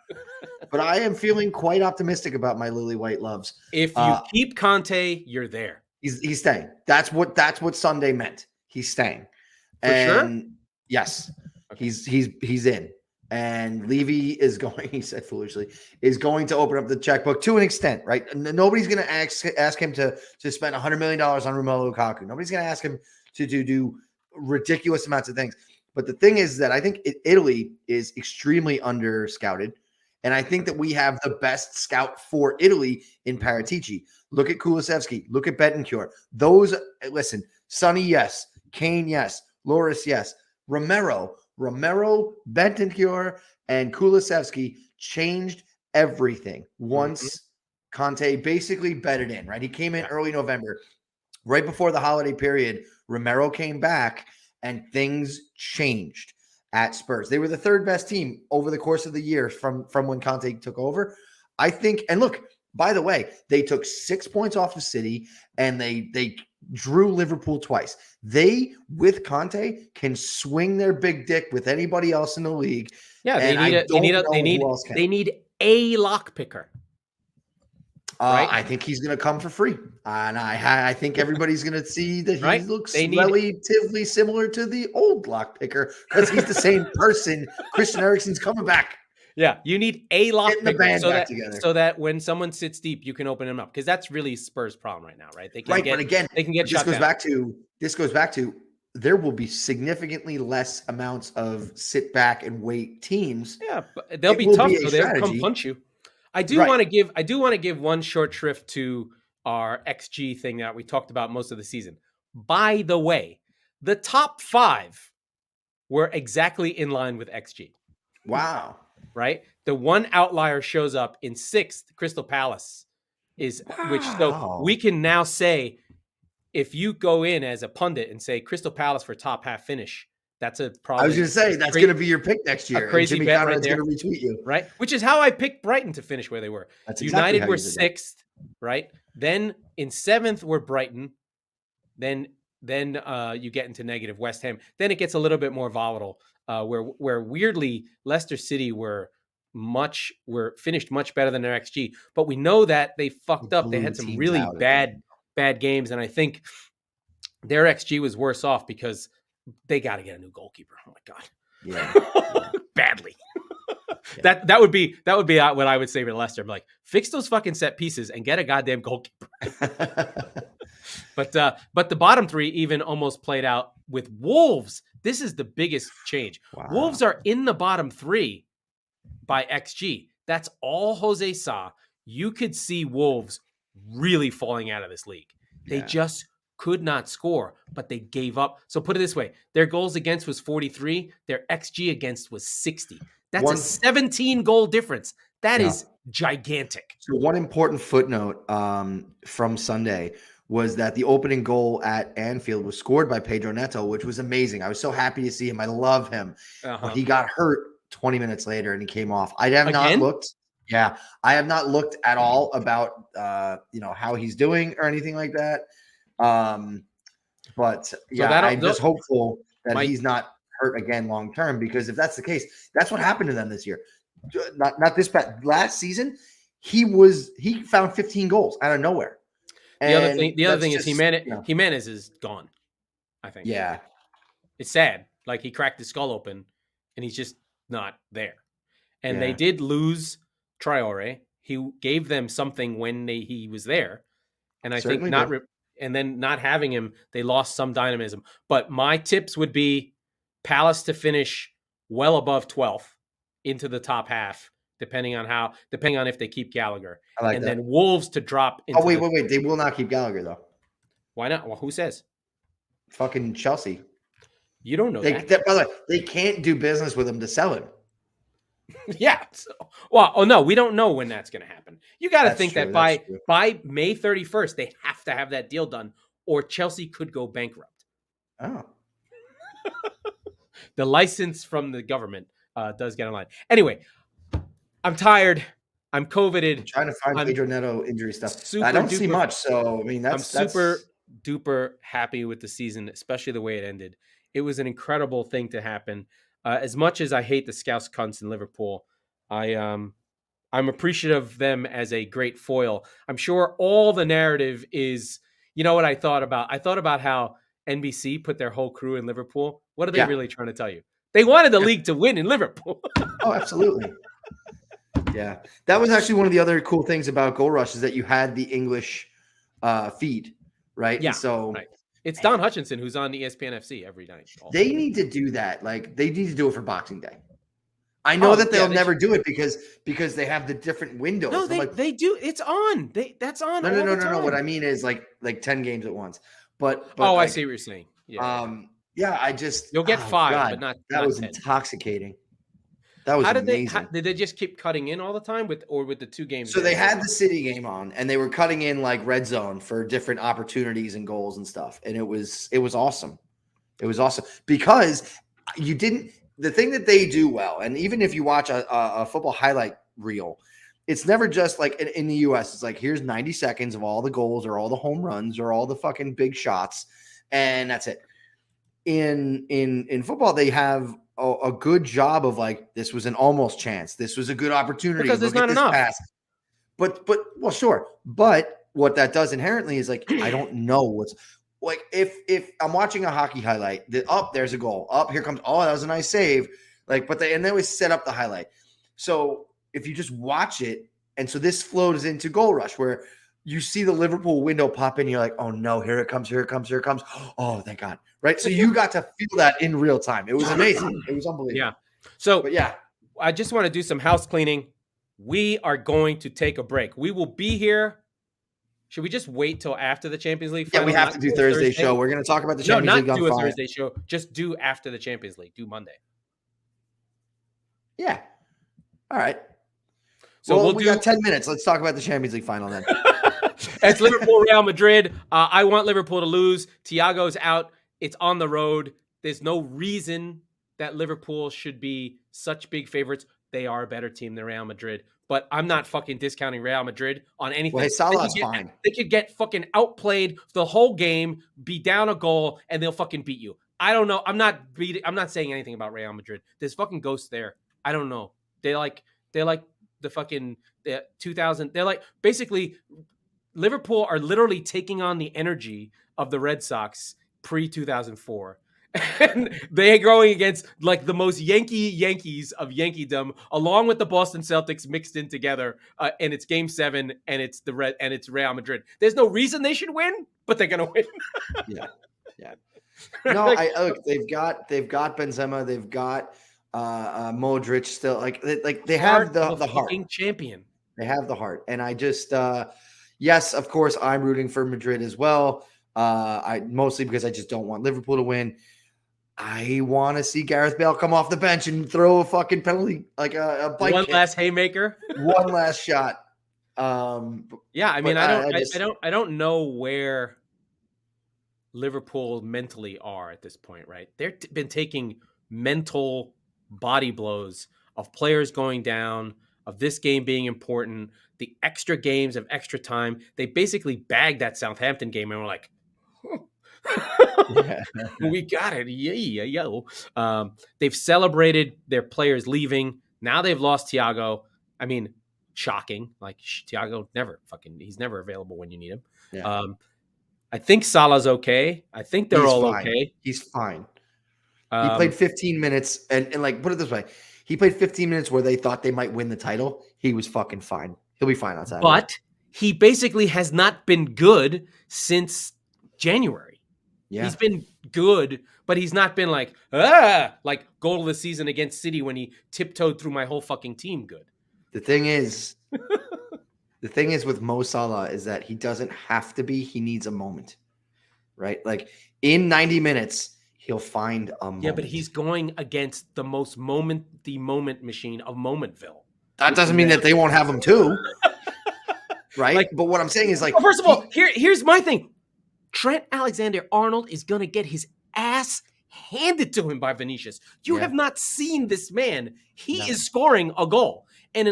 But I am feeling quite optimistic about my Lily White loves. If you keep Conte, you're there. He's staying. That's what Sunday meant. He's staying. Sure? Yes. Okay. He's in. And Levy is going, he said foolishly, is going to open up the checkbook to an extent, right? Nobody's going to ask him to spend $100 million on Romelu Lukaku. Nobody's going to ask him to do ridiculous amounts of things. But the thing is that I think Italy is extremely under-scouted. And I think that we have the best scout for Italy in Paratici. Look at Kulusevski. Look at Bentancur. Listen, Sonny, yes. Kane, yes. Loris, yes. Romero, Bentancur, and Kulusevski changed everything once Conte basically bedded in, right? He came in early November. Right before the holiday period, Romero came back and things changed at Spurs. They were the 3rd best team over the course of the year from when Conte took over. I think, and look, by the way, they took 6 points off of City and they drew Liverpool twice. They, with Conte, can swing their big dick with anybody else in the league. Yeah, they need a lock picker. Right? I think he's going to come for free, and I think everybody's going to see that he looks relatively similar to the old lock picker because he's the same person. Christian Eriksen's coming back. Yeah, you need a lock picker so that when someone sits deep, you can open him up because that's really Spurs' problem right now, right? They can they can get shut down. This goes back to there will be significantly less amounts of sit back and wait teams. Yeah, but they'll be tough, so they'll come punch you. I do want to give one short shrift to our XG thing that we talked about most of the season. By the way, the top 5 were exactly in line with XG. Wow. Right? The one outlier shows up in 6th, Crystal Palace so we can now say if you go in as a pundit and say Crystal Palace for top half finish, that's a problem. I was going to say that's going to be your pick next year. A crazy Jimmy bet Conrad's right there, going to retweet you, right? Which is how I picked Brighton to finish where they were. That's exactly United were 6th, right? Then in 7th were Brighton. Then you get into negative West Ham. Then it gets a little bit more volatile, where weirdly Leicester City were finished much better than their XG. But we know that they fucked up. They had some really bad games, and I think their XG was worse off because they got to get a new goalkeeper. Oh my god, Yeah. badly. Yeah. That would be what I would say to Leicester. I'm like, fix those fucking set pieces and get a goddamn goalkeeper. But the bottom three even almost played out with Wolves. This is the biggest change. Wow. Wolves are in the bottom three by XG. That's all Jose saw. You could see Wolves really falling out of this league. They just could not score, but they gave up. So put it this way, their goals against was 43. Their XG against was 60. That's a 17 goal difference. That is gigantic. So one important footnote from Sunday was that the opening goal at Anfield was scored by Pedro Neto, which was amazing. I was so happy to see him. I love him. But he got hurt 20 minutes later and he came off. I have not looked. Yeah, I have not looked at all about how he's doing or anything like that. But yeah, I'm just hopeful that he's not hurt again long term, because if that's the case, that's what happened to them this year. Not this past last season. He found 15 goals out of nowhere. And the other thing is Jimenez is gone, I think. Yeah. It's sad. Like, he cracked his skull open and he's just not there. And they did lose Traore. He gave them something when he was there. And I think and then not having him, they lost some dynamism. But my tips would be Palace to finish well above 12th into the top half, depending on if they keep Gallagher. And then Wolves to drop into wait. They will not keep Gallagher, though. Why not? Well, who says? Fucking Chelsea. You don't know that. By the way, they can't do business with him to sell him. Yeah. No, we don't know when that's going to happen. You got to think that by May 31st, they have to have that deal done, or Chelsea could go bankrupt. Oh. The license from the government does get online. Anyway, I'm tired. I'm COVIDed. I'm trying to find Pedro Neto injury stuff. I don't see much, so I mean, I'm super duper happy with the season, especially the way it ended. It was an incredible thing to happen. As much as I hate the Scouse cunts in Liverpool, I'm appreciative of them as a great foil. I'm sure all the narrative is, you know what I thought about? I thought about how NBC put their whole crew in Liverpool. What are they really trying to tell you? They wanted the league to win in Liverpool. Oh, absolutely. Yeah. That was actually one of the other cool things about Goal Rush, is that you had the English feed, right? Yeah. And so it's Don Hutchinson who's on ESPN FC every night. They need to do that. Like, they need to do it for Boxing Day. I know that they'll never do it because they have the different windows. No, they do. It's on. That's on. No. What I mean is like 10 games at once. But I see what you're saying. Yeah. I just you'll get 5, but not. That was 10. Intoxicating. That was amazing. Did they just keep cutting in all the time with the 2 games? So they had the City game on, and they were cutting in like red zone for different opportunities and goals and stuff, and it was awesome. It was awesome because you didn't. The thing that they do well, and even if you watch a football highlight reel, it's never just like in the U.S. It's like, here's 90 seconds of all the goals or all the home runs or all the fucking big shots, and that's it. In football, they have a good job of like, this was an almost chance. This was a good opportunity. Because there's not enough. Pass. But well, sure. But what that does inherently is like, I don't know what's like, if I'm watching a hockey highlight, there's a goal. Here comes, that was a nice save. Like, and they always set up the highlight. So if you just watch it, and so this flows into Goal Rush, where you see the Liverpool window pop in, you're like, oh no, here it comes. Oh, thank God. Right. So you got to feel that in real time. It was amazing. It was unbelievable. Yeah. So but yeah, I just want to do some house cleaning. We are going to take a break. We will be here. Should we just wait till after the Champions League final? Yeah, we have to do Thursday show. We're going to talk about the Champions League on do a Thursday show. Just do after the Champions League. Do Monday. Yeah. All right. So we got 10 minutes. Let's talk about the Champions League final then. It's Liverpool, Real Madrid. I want Liverpool to lose. Thiago's out. It's on the road. There's no reason that Liverpool should be such big favorites. They are a better team than Real Madrid. But I'm not fucking discounting Real Madrid on anything. Well, Salah's fine. They could get fucking outplayed the whole game, be down a goal, and they'll fucking beat you. I don't know. I'm not saying anything about Real Madrid. There's fucking ghosts there. I don't know. They're like the fucking 2000. They're like, basically, Liverpool are literally taking on the energy of the Red Sox pre-2004. And they're going against like the most Yankees of Yankeedom, along with the Boston Celtics mixed in together. And it's Game 7, and it's it's Real Madrid. There's no reason they should win, but they're gonna win. Yeah. No, look. They've got Benzema. They've got Modric still. Like they have the heart. Champion. They have the heart, and I just yes, of course, I'm rooting for Madrid as well. I mostly because I just don't want Liverpool to win. I want to see Gareth Bale come off the bench and throw a fucking penalty, like a bike One kick. last haymaker. One last shot. Yeah, I mean, I don't know where Liverpool mentally are at this point, right? They've been taking mental body blows of players going down, of this game being important, the extra games of extra time. They basically bagged that Southampton game and were like, we got it. Yeah. They've celebrated their players leaving. Now they've lost Thiago. I mean, shocking. Like Thiago he's never available when you need him. Yeah. I think Salah's okay. I think they're all fine. okay. He's fine. He played 15 minutes and like, put it this way. He played 15 minutes where they thought they might win the title. He was fucking fine. He'll be fine on Saturday. But he basically has not been good since January. Yeah. He's been good, but he's not been like goal of the season against City when he tiptoed through my whole fucking team good. The thing is with Mo Salah is that he doesn't have to be. He needs a moment, right? Like in 90 minutes, he'll find a moment. Yeah, but he's going against the most moment machine of Momentville. That doesn't mean that they won't have him too, right? Like, but what I'm saying is like, first of all, here's my thing. Trent Alexander-Arnold is going to get his ass handed to him by Vinicius. You have not seen this man. He is scoring a goal. And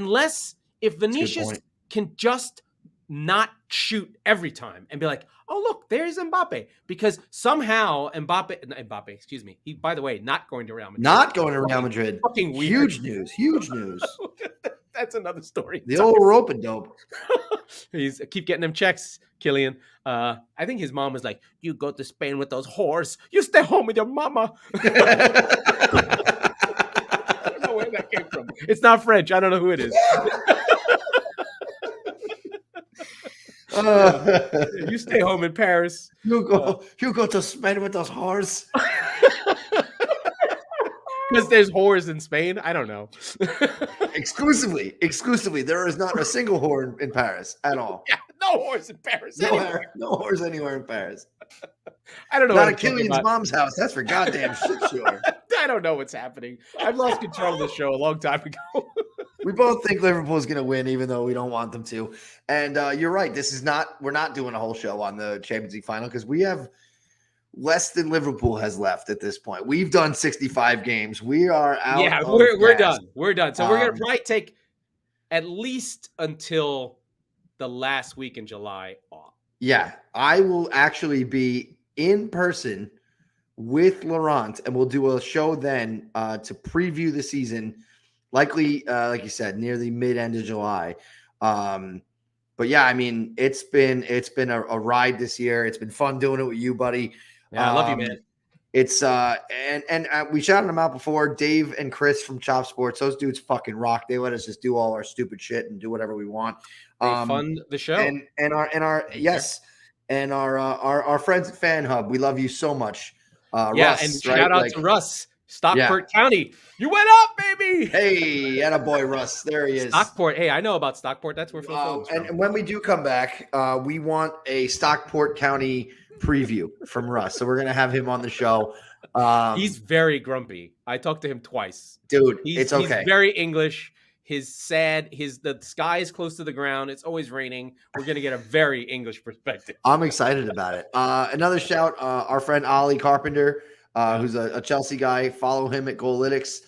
if Vinicius can just not shoot every time and be like, oh, look, there's Mbappe. Because somehow Mbappe, excuse me. He, by the way, not going to Real Madrid. Not going to Real Madrid. Fucking weird. Huge news. That's another story. The old rope and dope. Keep getting them checks, Killian. I think his mom was like, you go to Spain with those whores. You stay home with your mama. I don't know where that came from. It's not French. I don't know who it is. You stay home in Paris. You go to Spain with those whores. Because there's whores in Spain? I don't know. Exclusively. There is not a single whore in Paris at all. Yeah, no whores in Paris. No whores anywhere in Paris. I don't know. Not at Killian's mom's house. That's for goddamn shit sure. I don't know what's happening. I've lost control of the show a long time ago. We both think Liverpool's going to win, even though we don't want them to. And you're right. We're not doing a whole show on the Champions League final because we have less than Liverpool has left at this point. We've done 65 games. We are out. Yeah, we're done. We're done. So we're going to probably take at least until the last week in July off. Yeah, I will actually be in person with Laurent, and we'll do a show then to preview the season, likely, like you said, near the mid-end of July. But yeah, I mean, it's been a ride this year. It's been fun doing it with you, buddy. Yeah, I love you, man. It's and we shouted them out before. Dave and Chris from Chop Sports, those dudes fucking rock. They let us just do all our stupid shit and do whatever we want. They fund the show and our friends at Fan Hub. We love you so much. Russ, and shout out to Russ, Stockport County. You went up, baby. Hey, attaboy, Russ. There he is. Stockport. Hey, I know about Stockport. That's where Phil Phillips from. And when we do come back, we want a Stockport County preview from Russ. So we're going to have him on the show. He's very grumpy. I talked to him twice. Dude, it's okay. He's very English. He's sad. The sky is close to the ground. It's always raining. We're going to get a very English perspective. I'm excited about it. Another shout, our friend Ollie Carpenter, who's a Chelsea guy. Follow him at Goalytics.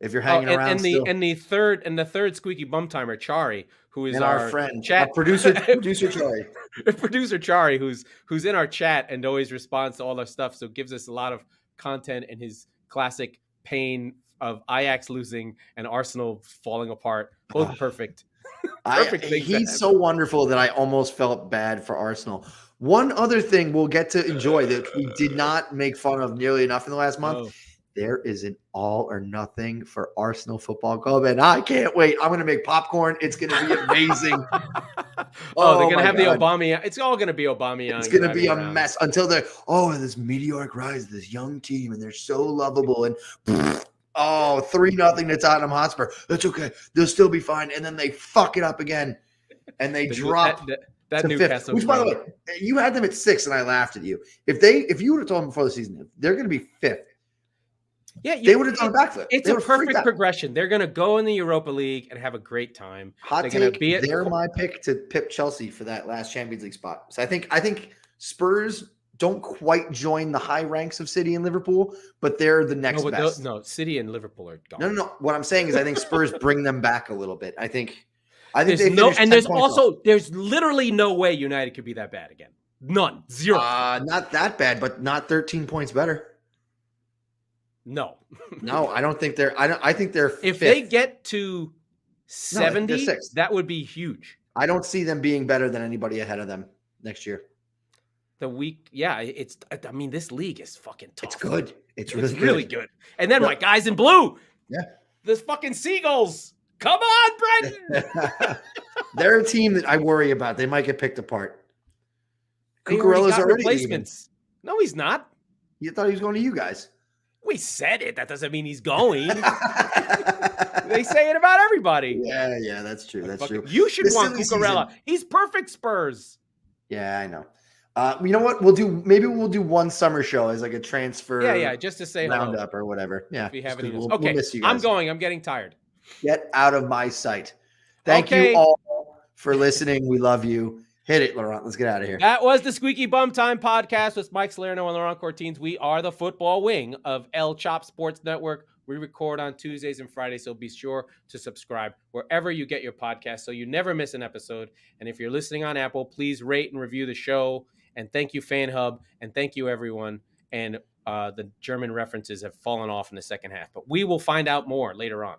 If you're hanging around and the third Squeaky Bum Timer, Chari, who is our friend, chat producer Chari. Producer Chari, who's in our chat and always responds to all our stuff, so gives us a lot of content in his classic pain of Ajax losing and Arsenal falling apart. Both perfect. He's so wonderful that I almost felt bad for Arsenal. One other thing we'll get to enjoy that we did not make fun of nearly enough in the last month. Oh. There is an all or nothing for Arsenal Football Club, and I can't wait. I'm going to make popcorn. It's going to be amazing. They're Oh, going to my have God. the Obama. It's all going to be Obama. It's going to be a mess until they're, this meteoric rise, this young team, and they're so lovable. And 3-0 to Tottenham Hotspur. That's okay. They'll still be fine. And then they fuck it up again, and they drop that to Newcastle. fifth. Which, by the way, you had them at 6, and I laughed at you. If you would have told them before the season, they're going to be 5th. Yeah, they would have done a backflip. It's a perfect progression. They're going to go in the Europa League and have a great time. Hot take, they're my pick to pip Chelsea for that last Champions League spot. So I think Spurs don't quite join the high ranks of City and Liverpool, but they're the next best. City and Liverpool are gone. No. What I'm saying is I think Spurs bring them back a little bit. I think there's literally no way United could be that bad again. None. Zero. Not that bad, but not 13 points better. No, I don't think they're. I think they're. If 5th. they get to 70, that would be huge. I don't see them being better than anybody ahead of them next year. This league is fucking tough. It's good. It's really good. And then my guys in blue. Yeah. The fucking Seagulls. Come on, Brendan. They're a team that I worry about. They might get picked apart. Cucurella's already replacements. No, he's not. You thought he was going to you guys. We said it. That doesn't mean he's going. They say it about everybody. Yeah, that's true. That's true. You should want Cucurella. He's perfect Spurs. Yeah, I know. You know what? Maybe we'll do one summer show as like a transfer. Yeah, just to say roundup or whatever. Yeah. If you have any we'll miss you guys. I'm going. I'm getting tired. Get out of my sight. Thank you all for listening. We love you. Hit it, Laurent. Let's get out of here. That was the Squeaky Bum Time Podcast with Mike Salerno and Laurent Cortines. We are the football wing of El Chop Sports Network. We record on Tuesdays and Fridays, so be sure to subscribe wherever you get your podcast so you never miss an episode. And if you're listening on Apple, please rate and review the show. And thank you, Fan Hub, and thank you, everyone. And the German references have fallen off in the second half, but we will find out more later on.